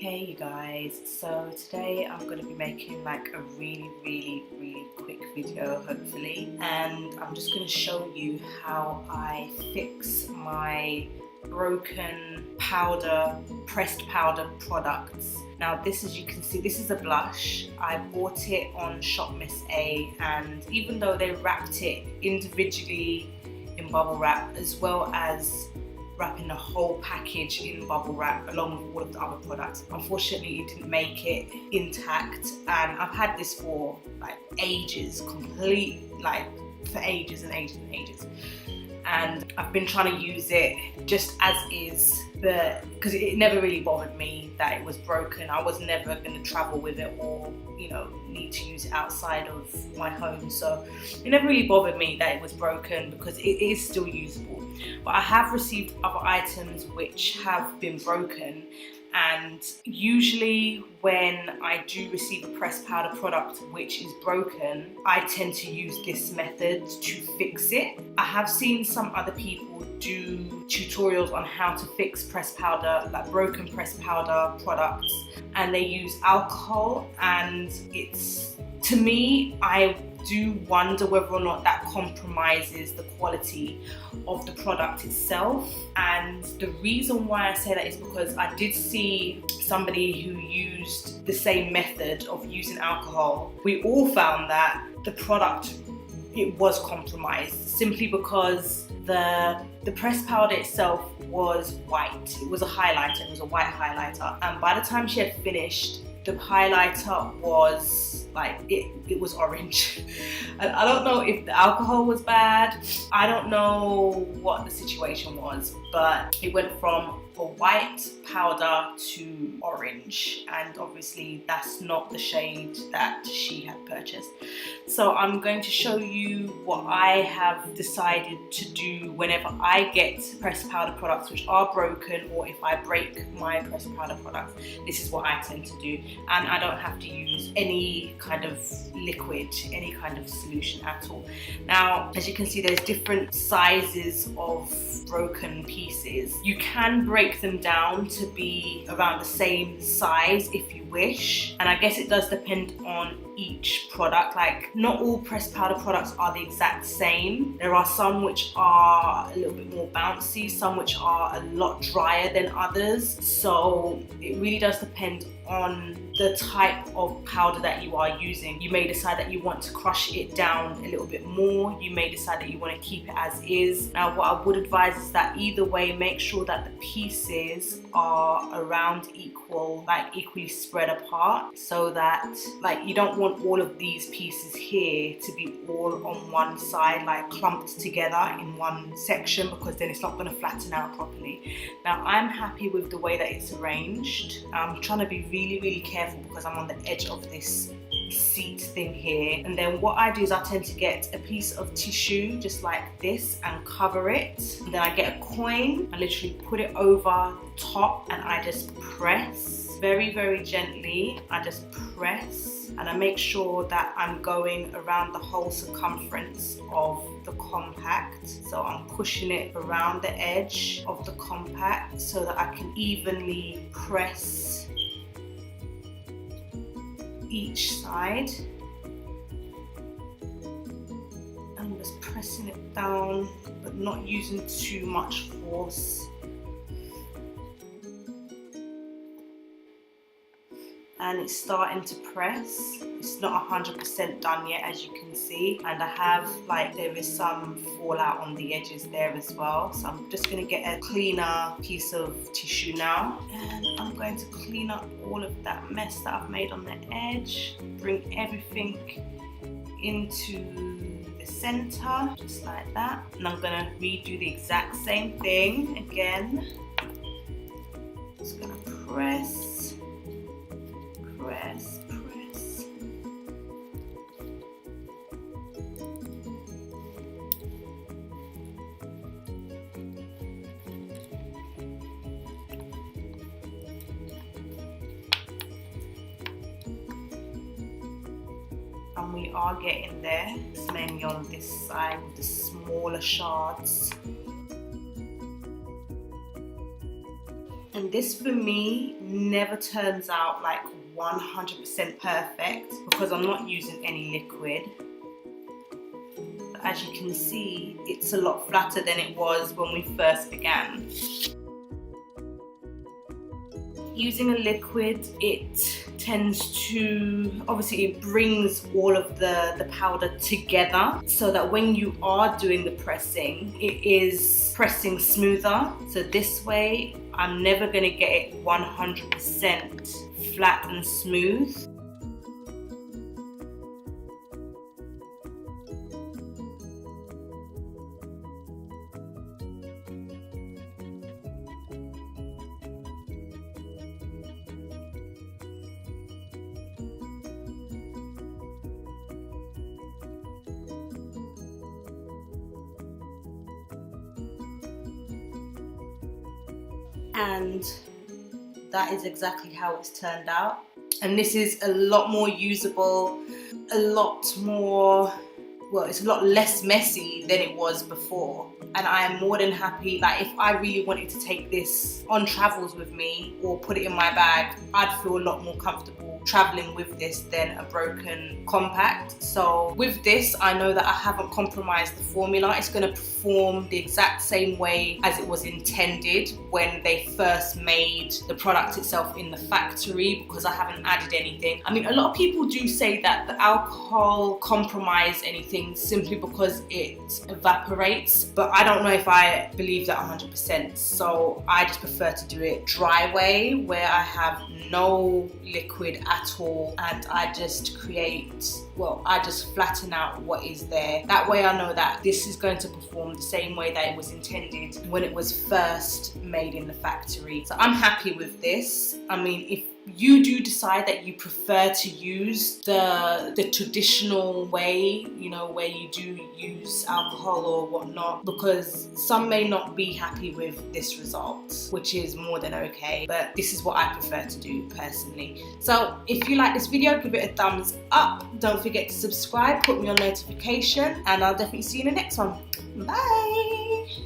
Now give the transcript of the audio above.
Hey you guys, so today I'm going to be making like a really quick video hopefully, and I'm just going to show you how I fix my broken pressed powder products. Now this, as you can see, this is a blush. I bought it on Shop Miss A, and even though they wrapped it individually in bubble wrap as well as wrapping the whole package in bubble wrap along with all of the other products, unfortunately it didn't make it intact, and I've had this for like ages, for ages and ages, and I've been trying to use it just as is, but because it never really bothered me that it was broken. I was never going to travel with it or need to use it outside of my home, so it never really bothered me that it was broken because it is still usable. But I have received other items which have been broken, and usually when I do receive a pressed powder product which is broken, I tend to use this method to fix it. I have seen some other people do tutorials on how to fix pressed powder, like broken pressed powder products, and they use alcohol, and it's, to me, I do wonder whether or not that compromises the quality of the product itself. And the reason why I say that is because I did see somebody who used the same method of using alcohol. We all found that the product, it was compromised simply because the pressed powder itself was white. It was a highlighter, it was a white highlighter, and by the time she had finished, the highlighter was like, it was orange. And I don't know if the alcohol was bad, I don't know what the situation was, but it went from a white powder to orange, and obviously that's not the shade that she had purchased. So I'm going to show you what I have decided to do whenever I get pressed powder products which are broken, or if I break my pressed powder products. This is what I tend to do, and I don't have to use any kind of liquid, any kind of solution at all. Now, as you can see, there's different sizes of broken pieces. You can break them down to be around the same size if you wish, and I guess it does depend on each product. Like, not all pressed powder products are the exact same. There are some which are a little bit more bouncy, some which are a lot drier than others, so it really does depend on the type of powder that you are using. You may decide that you want to crush it down a little bit more, you may decide that you want to keep it as is. Now, what I would advise is that either way, make sure that the pieces are around equal, like equally spread apart, so that like you don't want all of these pieces here to be all on one side, like clumped together in one section, because then it's not going to flatten out properly. Now, I'm happy with the way that it's arranged. I'm trying to be really careful because I'm on the edge of this seat thing here, and then what I do is I tend to get a piece of tissue just like this and cover it, and then I get a coin, I literally put it over the top, and I just press very gently. I just press, and I make sure that I'm going around the whole circumference of the compact. So I'm pushing it around the edge of the compact so that I can evenly press each side. I'm just pressing it down, but not using too much force. And it's starting to press. It's not 100% done yet, as you can see, and I have, like, there is some fallout on the edges there as well. So I'm just going to get a cleaner piece of tissue now, and I'm going to clean up all of that mess that I've made on the edge, bring everything into the center, just like that, and I'm going to redo the exact same thing again. Just going to press, press. And we are getting there. It's mainly on this side with the smaller shards. And this for me never turns out like 100% perfect because I'm not using any liquid. But as you can see, it's a lot flatter than it was when we first began. Using a liquid, it tends to, obviously it brings all of the powder together so that when you are doing the pressing, it is pressing smoother. So this way, I'm never gonna get it 100% flat and smooth. And that is exactly how it's turned out. And this is a lot more usable, a lot more, well, it's a lot less messy than it was before. And I am more than happy, like if I really wanted to take this on travels with me or put it in my bag, I'd feel a lot more comfortable traveling with this than a broken compact. So with this, I know that I haven't compromised the formula. It's going to perform the exact same way as it was intended when they first made the product itself in the factory, because I haven't added anything. I mean, a lot of people do say that the alcohol compromised anything simply because it evaporates, but I don't know if I believe that 100%. So I just prefer to do it dry way, where I have no liquid at all, and I just create, well, I just flatten out what is there. That way I know that this is going to perform the same way that it was intended when it was first made in the factory. So I'm happy with this. I mean, if you do decide that you prefer to use the traditional way, you know, where you do use alcohol or whatnot, because some may not be happy with this result, which is more than okay, but this is what I prefer to do personally. So if you like this video, give it a thumbs up. Don't forget to subscribe, put me on notification, and I'll definitely see you in the next one. Bye.